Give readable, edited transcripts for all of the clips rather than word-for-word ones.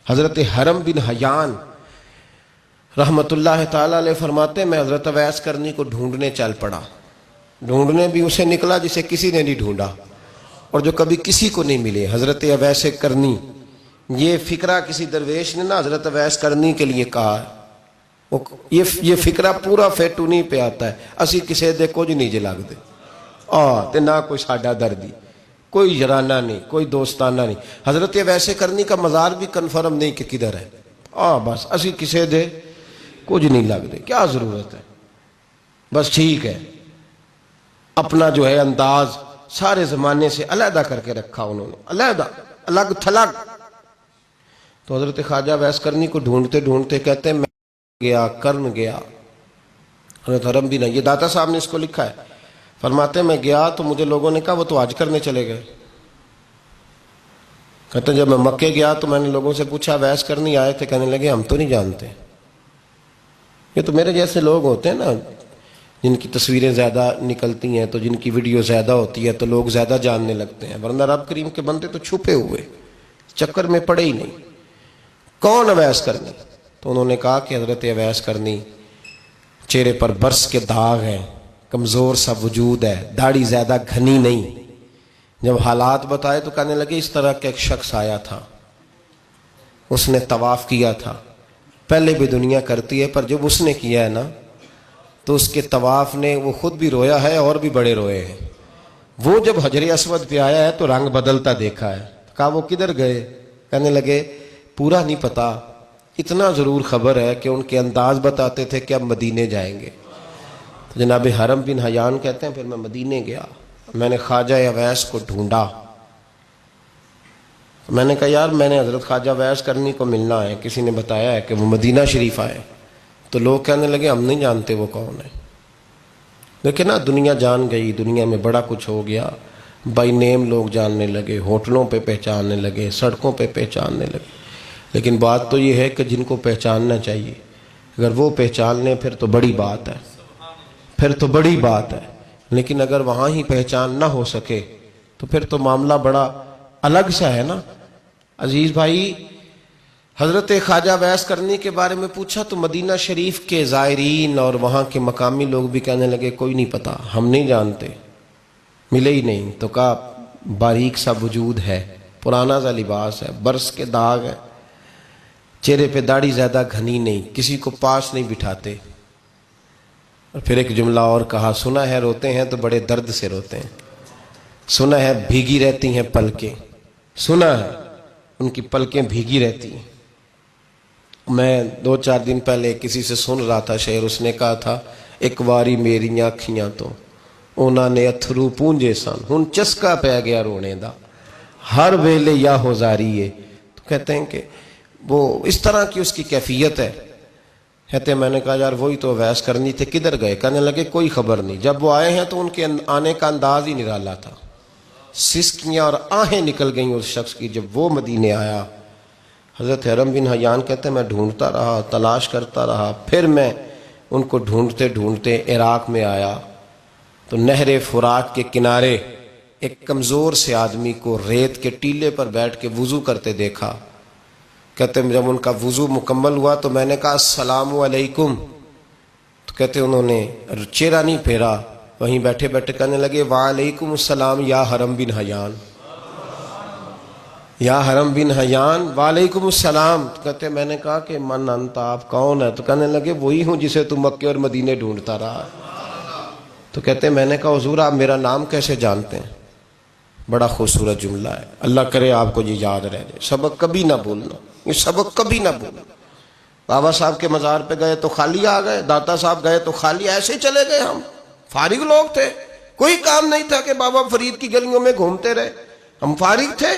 حضرت حرم بن حیان رحمت اللہ تعالی علیہ فرماتے ہیں میں حضرت اویس کرنی کو ڈھونڈنے چل پڑا. ڈھونڈنے بھی اسے نکلا جسے کسی نے نہیں ڈھونڈا اور جو کبھی کسی کو نہیں ملے. حضرت اویس کرنی، یہ فکرہ کسی درویش نے نا حضرت اویس کرنی کے لیے کہا. یہ فکرہ پورا فیٹونی پہ آتا ہے. اسی کسی دے کچھ نہیں جے لگ دے تے نہ کوئی ساڈا دردی، کوئی یارانہ نہیں، کوئی دوستانہ نہیں. حضرت اویس کرنی کا مزار بھی کنفرم نہیں کہ کدھر ہے. بس اسی کسی دے کچھ نہیں لگ دے. کیا ضرورت ہے؟ بس ٹھیک ہے، اپنا جو ہے انداز سارے زمانے سے علیحدہ کر کے رکھا انہوں نے، علیحدہ، الگ تھلگ. تو حضرت خواجہ اویس کرنی کو ڈھونڈتے ڈھونڈتے کہتے ہیں میں گیا کرن گیا. حضرت حرم بھی نہیں، یہ داتا صاحب نے اس کو لکھا ہے. فرماتے ہیں میں گیا تو مجھے لوگوں نے کہا وہ تو حج کرنے چلے گئے. کہتے ہیں جب میں مکے گیا تو میں نے لوگوں سے پوچھا اویس کرنی آئے تھے؟ کہنے لگے ہم تو نہیں جانتے. یہ تو میرے جیسے لوگ ہوتے ہیں نا جن کی تصویریں زیادہ نکلتی ہیں تو جن کی ویڈیو زیادہ ہوتی ہے تو لوگ زیادہ جاننے لگتے ہیں، ورنہ رب کریم کے بندے تو چھپے ہوئے چکر میں پڑے ہی نہیں. کون اویس کرنی؟ تو انہوں نے کہا کہ حضرت اویس کرنی، چہرے پر برس کے داغ ہیں، کمزور سا وجود ہے، داڑھی زیادہ گھنی نہیں. جب حالات بتائے تو کہنے لگے اس طرح کا ایک شخص آیا تھا، اس نے طواف کیا تھا. پہلے بھی دنیا کرتی ہے پر جب اس نے کیا ہے نا تو اس کے طواف نے وہ خود بھی رویا ہے اور بھی بڑے روئے ہیں. وہ جب حجر اسود پہ آیا ہے تو رنگ بدلتا دیکھا ہے. کہا وہ کدھر گئے؟ کہنے لگے پورا نہیں پتا، اتنا ضرور خبر ہے کہ ان کے انداز بتاتے تھے کہ اب مدینے جائیں گے. تو جناب حرم بن حیان کہتے ہیں پھر میں مدینے گیا، میں نے خواجہ اویس کو ڈھونڈا. میں نے کہا یار میں نے حضرت خواجہ اویس کرنی کو ملنا ہے، کسی نے بتایا ہے کہ وہ مدینہ شریف آئے. تو لوگ کہنے لگے ہم نہیں جانتے وہ کون ہے. دیکھیں نا دنیا جان گئی، دنیا میں بڑا کچھ ہو گیا. بائی نیم لوگ جاننے لگے، ہوٹلوں پہ پہچاننے لگے، سڑکوں پہ پہچاننے لگے. لیکن بات تو یہ ہے کہ جن کو پہچاننا چاہیے اگر وہ پہچان لیں پھر تو بڑی بات ہے، پھر تو بڑی بات ہے. لیکن اگر وہاں ہی پہچان نہ ہو سکے تو پھر تو معاملہ بڑا الگ سا ہے نا. عزیز بھائی، حضرت خواجہ اویس کرنی کے بارے میں پوچھا تو مدینہ شریف کے زائرین اور وہاں کے مقامی لوگ بھی کہنے لگے کوئی نہیں پتا، ہم نہیں جانتے، ملے ہی نہیں. تو کہا باریک سا وجود ہے، پرانا سا لباس ہے، برس کے داغ ہے، چہرے پہ داڑھی زیادہ گھنی نہیں، کسی کو پاس نہیں بٹھاتے. اور پھر ایک جملہ اور کہا سنا ہے روتے ہیں تو بڑے درد سے روتے ہیں، سنا ہے بھیگی رہتی ہیں پلکیں، سنا ہے ان کی پلکیں بھیگی رہتی ہیں. میں 2-4 دن پہلے کسی سے سن رہا تھا شعر، اس نے کہا تھا ایک واری میری آنکھیاں تو انہوں نے اتھرو پونجے سن، ہن چسکا پہ گیا رونے دا ہر ویلے یا ہوزاری ہے. تو کہتے ہیں کہ وہ اس طرح کی اس کی کیفیت ہے. کہتے ہیں میں نے کہا یار وہی تو اویس کرنی تھے، کدھر گئے؟ کہنے لگے کوئی خبر نہیں. جب وہ آئے ہیں تو ان کے آنے کا انداز ہی نرالا تھا، سسکیاں اور آہیں نکل گئیں اس شخص کی جب وہ مدینے آیا. حضرت حرم بن حیان کہتے ہیں میں ڈھونڈتا رہا، تلاش کرتا رہا. پھر میں ان کو ڈھونڈتے ڈھونڈتے عراق میں آیا تو نہر فرات کے کنارے ایک کمزور سے آدمی کو ریت کے ٹیلے پر بیٹھ کے وضو کرتے دیکھا. کہتے ہیں جب ان کا وضو مکمل ہوا تو میں نے کہا السلام علیکم. تو کہتے انہوں نے چہرہ نہیں پھیرا، وہیں بیٹھے بیٹھے کہنے لگے وعلیکم السلام یا حرم بن حیان، یا حرم بن حیان وعلیکم السلام. تو کہتے میں نے کہا کہ من انت، آپ کون ہے؟ تو کہنے لگے وہی ہوں جسے تم مکے اور مدینے ڈھونڈتا رہا. تو کہتے میں نے کہا حضور آپ میرا نام کیسے جانتے ہیں؟ بڑا خوبصورت جملہ ہے، اللہ کرے آپ کو یہ یاد رہ جائے. سبق کبھی نہ بھولنا، یہ سبق کبھی نہ بھولنا. بابا صاحب کے مزار پہ گئے تو خالی آ گئے، داتا صاحب گئے تو خالی ایسے ہی چلے گئے. ہم فارغ لوگ تھے، کوئی کام نہیں تھا کہ بابا فرید کی گلیوں میں گھومتے رہے. ہم فارغ تھے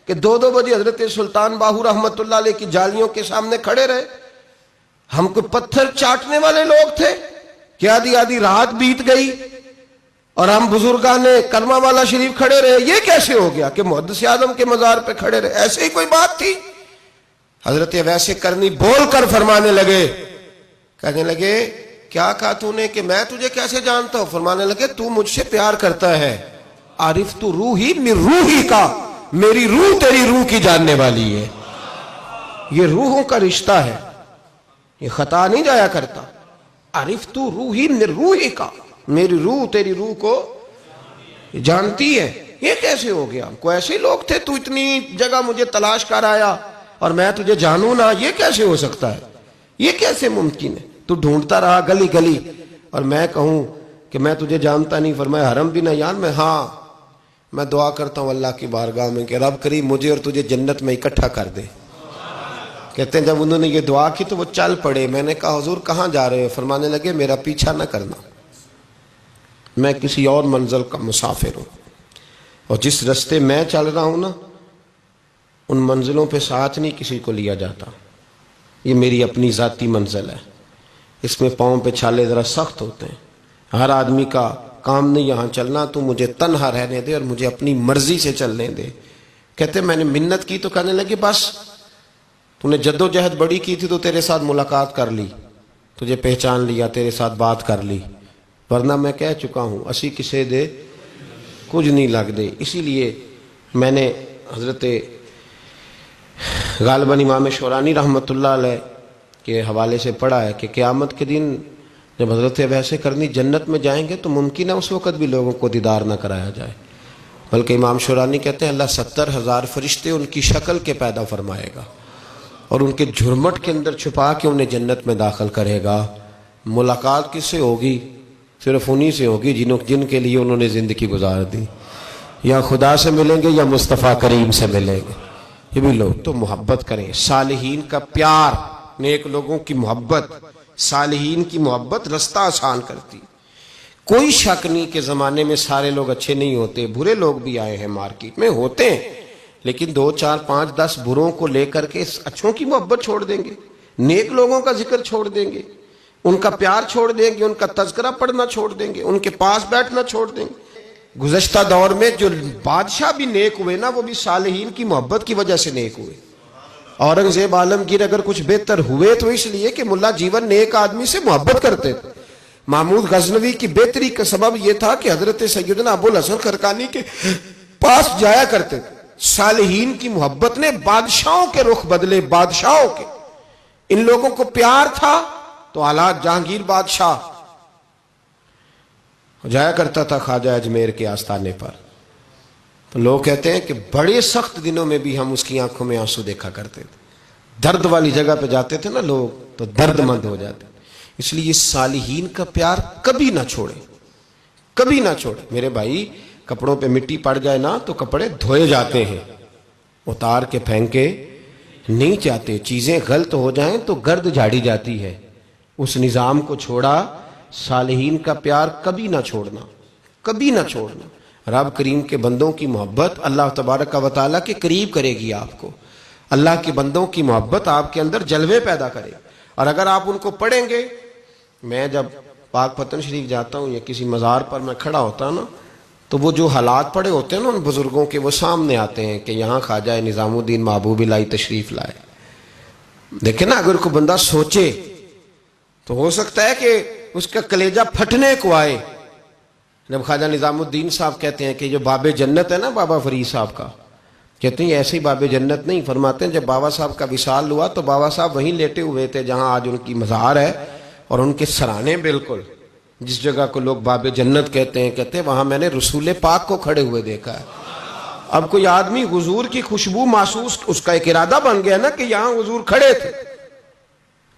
کہ 2 بجے حضرت سلطان باہو رحمت اللہ علیہ کی جالیوں کے سامنے کھڑے رہے. ہم کوئی پتھر چاٹنے والے لوگ تھے کہ آدھی رات بیت گئی اور ہم بزرگان کرما والا شریف کھڑے رہے. یہ کیسے ہو گیا کہ محدث اعظم کے مزار پہ کھڑے رہے؟ ایسے ہی کوئی بات تھی؟ حضرت اویس کرنی بول کر فرمانے لگے، کہنے لگے کیا کہا تو نے کہ میں تجھے کیسے جانتا ہوں؟ فرمانے لگے تو مجھ سے پیار کرتا ہے. عارف تو روحی من روحی کا، میری روح تیری روح کی جاننے والی ہے. یہ روحوں کا رشتہ ہے، یہ خطا نہیں جایا کرتا. عرفت روحی من روحی کا، میری روح تیری روح کو جانتی ہے. یہ کیسے ہو گیا؟ کوئی ایسے لوگ تھے تو اتنی جگہ مجھے تلاش کر آیا اور میں تجھے جانوں نہ؟ یہ کیسے ہو سکتا ہے؟ یہ کیسے ممکن ہے؟ تو ڈھونڈتا رہا گلی گلی اور میں کہوں کہ میں تجھے جانتا نہیں. فرمایا حرم بھی نہ جان میں؟ ہاں میں دعا کرتا ہوں اللہ کی بارگاہ میں کہ رب کریم مجھے اور تجھے جنت میں اکٹھا کر دے. کہتے ہیں جب انہوں نے یہ دعا کی تو وہ چل پڑے. میں نے کہا حضور کہاں جا رہے ہو؟ فرمانے لگے میرا پیچھا نہ کرنا، میں کسی اور منزل کا مسافر ہوں، اور جس رستے میں چل رہا ہوں نا ان منزلوں پہ ساتھ نہیں کسی کو لیا جاتا. یہ میری اپنی ذاتی منزل ہے، اس میں پاؤں پہ چھالے ذرا سخت ہوتے ہیں. ہر آدمی کا کام نہیں یہاں چلنا، تو مجھے تنہا رہنے دے اور مجھے اپنی مرضی سے چلنے دے. کہتے میں نے منت کی تو کہنے لگے بس تو نے جد و جہد بڑی کی تھی تو تیرے ساتھ ملاقات کر لی، تجھے پہچان لیا، تیرے ساتھ بات کر لی، ورنہ میں کہہ چکا ہوں اسی کسے دے کچھ نہیں لگ دے. اسی لیے میں نے حضرت غالباً امام شورانی رحمۃ اللہ علیہ کے حوالے سے پڑھا ہے کہ قیامت کے دن جب حضرت ویسے کرنی جنت میں جائیں گے تو ممکن ہے اس وقت بھی لوگوں کو دیدار نہ کرایا جائے، بلکہ امام شورانی کہتے ہیں اللہ 70,000 فرشتے ان کی شکل کے پیدا فرمائے گا اور ان کے جھرمٹ کے اندر چھپا کے انہیں جنت میں داخل کرے گا. ملاقات کس سے ہوگی؟ صرف انہی سے ہوگی جن کے لیے انہوں نے زندگی گزار دی. یا خدا سے ملیں گے یا مصطفیٰ کریم سے ملیں گے. یہ بھی لوگ تو محبت کریں. صالحین کا پیار، نیک لوگوں کی محبت، صالحین کی محبت رستہ آسان کرتی. کوئی شک نہیں کہ زمانے میں سارے لوگ اچھے نہیں ہوتے، برے لوگ بھی آئے ہیں مارکیٹ میں، ہوتے ہیں، لیکن 2 4 5 10 بروں کو لے کر کے اچھوں کی محبت چھوڑ دیں گے، نیک لوگوں کا ذکر چھوڑ دیں گے، ان کا پیار چھوڑ دیں گے، ان کا تذکرہ پڑھنا چھوڑ دیں گے، ان کے پاس بیٹھنا چھوڑ دیں گے. گزشتہ دور میں جو بادشاہ بھی نیک ہوئے نا وہ بھی صالحین کی محبت کی وجہ سے نیک ہوئے. اورنگزیب عالمگیر اگر کچھ بہتر ہوئے تو اس لیے کہ ملا جیون نیک آدمی سے محبت کرتے تھے. محمود غزنوی کی بہتری کا سبب یہ تھا کہ حضرت سیدنا ابو الحسن خرقانی کے پاس جایا کرتے تھے. صالحین کی محبت نے بادشاہوں کے رخ بدلے، بادشاہوں کے. ان لوگوں کو پیار تھا تو حالات جہانگیر بادشاہ جایا کرتا تھا خواجہ اجمیر کے آستانے پر، تو لوگ کہتے ہیں کہ بڑے سخت دنوں میں بھی ہم اس کی آنکھوں میں آنسو دیکھا کرتے تھے. درد والی جگہ پہ جاتے تھے نا لوگ تو درد مند ہو جاتے. اس لیے صالحین کا پیار کبھی نہ چھوڑے، کبھی نہ چھوڑے. میرے بھائی کپڑوں پہ مٹی پڑ جائے نا تو کپڑے دھوئے جاتے ہیں، اتار کے پھینکے نہیں چاہتے. چیزیں غلط ہو جائیں تو گرد جھاڑی جاتی ہے. اس نظام کو چھوڑا. صالحین کا پیار کبھی نہ چھوڑنا، کبھی نہ چھوڑنا. رب کریم کے بندوں کی محبت اللہ تبارک و تعالیٰ کے قریب کرے گی آپ کو. اللہ کے بندوں کی محبت آپ کے اندر جلوے پیدا کرے. اور اگر آپ ان کو پڑھیں گے، میں جب پاک پتن شریف جاتا ہوں یا کسی مزار پر میں کھڑا ہوتا ہوں نا تو وہ جو حالات پڑے ہوتے ہیں نا ان بزرگوں کے وہ سامنے آتے ہیں کہ یہاں خواجہ نظام الدین محبوب الہی تشریف لائے. دیکھیں نا اگر کوئی بندہ سوچے تو ہو سکتا ہے کہ اس کا کلیجہ پھٹنے کو آئے. جب خواجہ نظام الدین صاحب کہتے ہیں کہ جو باب جنت ہے نا بابا فرید صاحب کا، کہتے ہیں ایسے ہی باب جنت نہیں. فرماتے ہیں جب بابا صاحب کا وصال ہوا تو بابا صاحب وہیں لیٹے ہوئے تھے جہاں آج ان کی مزار ہے، اور ان کے سرانے بالکل جس جگہ کو لوگ باب جنت کہتے ہیں وہاں میں نے رسول پاک کو کھڑے ہوئے دیکھا ہے. اب کوئی آدمی حضور کی خوشبو محسوس، اس کا ایک ارادہ بن گیا نا کہ یہاں حضور کھڑے تھے،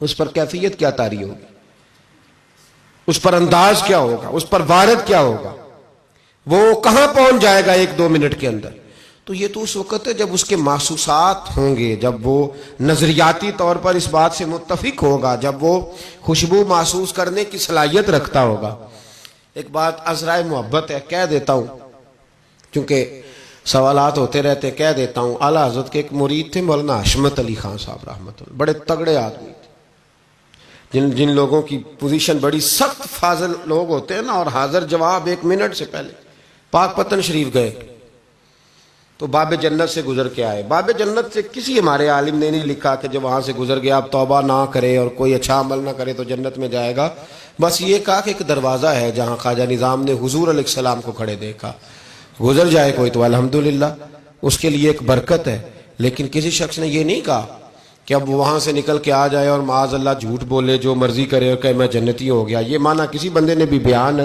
اس پر کیفیت کیا طاری ہوگی، اس پر انداز کیا ہوگا، اس پر وارد کیا ہوگا، وہ کہاں پہنچ جائے گا 1-2 منٹ کے اندر. تو یہ تو اس وقت ہے جب اس کے محسوسات ہوں گے، جب وہ نظریاتی طور پر اس بات سے متفق ہوگا، جب وہ خوشبو محسوس کرنے کی صلاحیت رکھتا ہوگا. ایک بات عذرائے محبت ہے، کہہ دیتا ہوں کیونکہ سوالات ہوتے رہتے، کہہ دیتا ہوں. اعلیٰ حضرت کے ایک مرید تھے مولانا حشمت علی خان صاحب رحمۃ اللہ، بڑے تگڑے آدمی تھے. جن لوگوں کی پوزیشن بڑی سخت فاضل لوگ ہوتے ہیں نا، اور حاضر جواب 1 منٹ سے پہلے. پاک پتن شریف گئے تو باب جنت سے گزر کے آئے. باب جنت سے کسی ہمارے عالم نے نہیں لکھا کہ جب وہاں سے گزر گیا اب توبہ نہ کرے اور کوئی اچھا عمل نہ کرے تو جنت میں جائے گا. بس یہ کہا کہ ایک دروازہ ہے جہاں خواجہ نظام نے حضور علیہ السلام کو کھڑے دیکھا، گزر جائے کوئی تو الحمدللہ اس کے لیے ایک برکت ہے. لیکن کسی شخص نے یہ نہیں کہا کہ اب وہاں سے نکل کے آ جائے اور معاذ اللہ جھوٹ بولے، جو مرضی کرے اور کہ میں جنتی ہو گیا، یہ معنی کسی بندے نے بھی بیان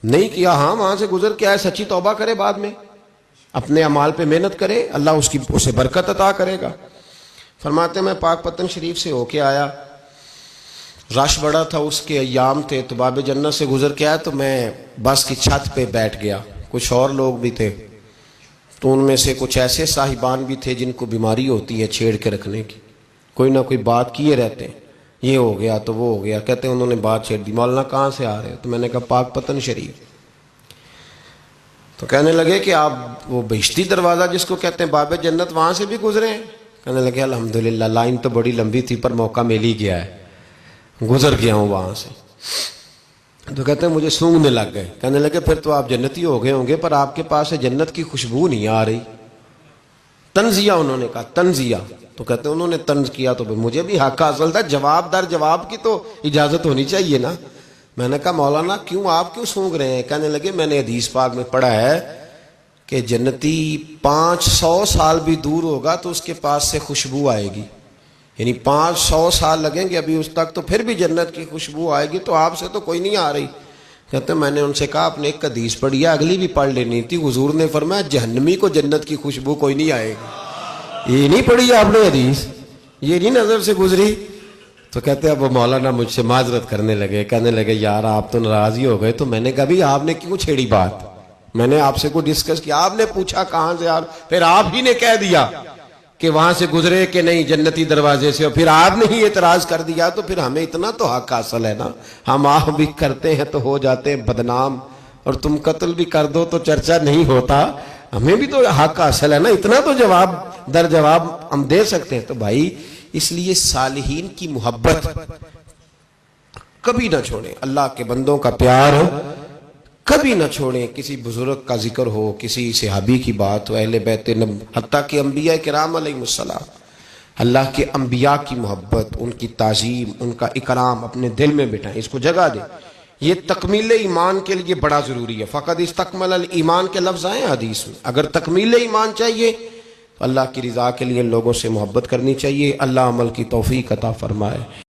نہیں کیا۔ ہاں وہاں سے گزر کے آئے، سچی توبہ کرے، بعد میں اپنے اعمال پہ محنت کرے، اللہ اسے برکت عطا کرے گا۔ فرماتے ہیں میں پاک پتن شریف سے ہو کے آیا، رش بڑا تھا، اس کے ایام تھے، تو باب جنت سے گزر کے آیا تو میں بس کی چھت پہ بیٹھ گیا، کچھ اور لوگ بھی تھے، تو ان میں سے کچھ ایسے صاحبان بھی تھے جن کو بیماری ہوتی ہے چھیڑ کے رکھنے کی، کوئی نہ کوئی بات کیے رہتے ہیں، یہ ہو گیا تو وہ ہو گیا، کہتے ہیں انہوں نے بات چھیڑ دی، مولانا کہاں سے آ رہے تو میں نے کہا پاک پتن شریف۔ تو کہنے لگے کہ آپ وہ بہشتی دروازہ جس کو کہتے ہیں باب جنت، وہاں سے بھی گزرے ہیں؟ کہنے لگے الحمدللہ، لائن تو بڑی لمبی تھی پر موقع مل ہی گیا ہے، گزر گیا ہوں وہاں سے۔ تو کہتے ہیں مجھے سونگنے لگ گئے۔ کہنے لگے پھر تو آپ جنتی ہو گئے ہوں گے، پر آپ کے پاس سے جنت کی خوشبو نہیں آ رہی۔ تنزیہ، انہوں نے کہا تنزیہ۔ تو کہتے ہیں انہوں نے طنز کیا تو مجھے بھی حق حاصل تھا، جواب در جواب کی تو اجازت ہونی چاہیے نا۔ میں نے کہا مولانا آپ کیوں سونگ رہے ہیں؟ کہنے لگے میں نے حدیث پاک میں پڑھا ہے کہ جنتی 500 سال بھی دور ہوگا تو اس کے پاس سے خوشبو آئے گی، یعنی 500 سال لگیں گے ابھی اس تک، تو پھر بھی جنت کی خوشبو آئے گی، تو آپ سے تو کوئی نہیں آ رہی۔ کہتے ہیں میں نے ان سے کہا آپ نے ایک حدیث پڑھی ہے، اگلی بھی پڑھ لینی تھی، حضور نے فرمایا جہنمی کو جنت کی خوشبو کوئی نہیں آئے گی۔ یہ نہیں پڑھی آپ نے حدیث، یہ نہیں نظر سے گزری؟ تو کہتے ہیں اب وہ مولانا مجھ سے معذرت کرنے لگے، کہنے لگے یار آپ تو ناراض ہی ہو گئے۔ تو میں نے کہا بھی آپ نے کیوں چھیڑی بات؟ میں نے آپ سے کوئی ڈسکس کیا؟ آپ نے پوچھا کہاں سے، پھر آپ ہی نے کہہ دیا کہ وہاں سے گزرے کہ نہیں جنتی دروازے سے، اور پھر آپ نے ہی اعتراض کر دیا، تو پھر ہمیں اتنا تو حق حاصل ہے نا، ہم آپ بھی کرتے ہیں تو ہو جاتے ہیں بدنام، اور تم قتل بھی کر دو تو چرچا نہیں ہوتا، ہمیں بھی تو حق حاصل ہے نا، اتنا تو جواب در جواب ہم دے سکتے ہیں۔ تو بھائی اس لیے صالحین کی محبت کبھی نہ چھوڑیں، اللہ کے بندوں کا پیار کبھی نہ چھوڑیں، کسی بزرگ کا ذکر ہو، کسی صحابی کی بات ہو، اہل بیت حتیٰ کہ انبیاء کرام علیہ السلام، اللہ کے انبیاء کی محبت، ان کی تعظیم، ان کا اکرام اپنے دل میں بٹھائیں، اس کو جگہ دیں۔ یہ تکمیل ایمان کے لیے بڑا ضروری ہے۔ فقد استکمل الایمان کے لفظ آئے حدیث میں، اگر تکمیل ایمان چاہیے تو اللہ کی رضا کے لیے لوگوں سے محبت کرنی چاہیے۔ اللہ عمل کی توفیق عطا فرمائے۔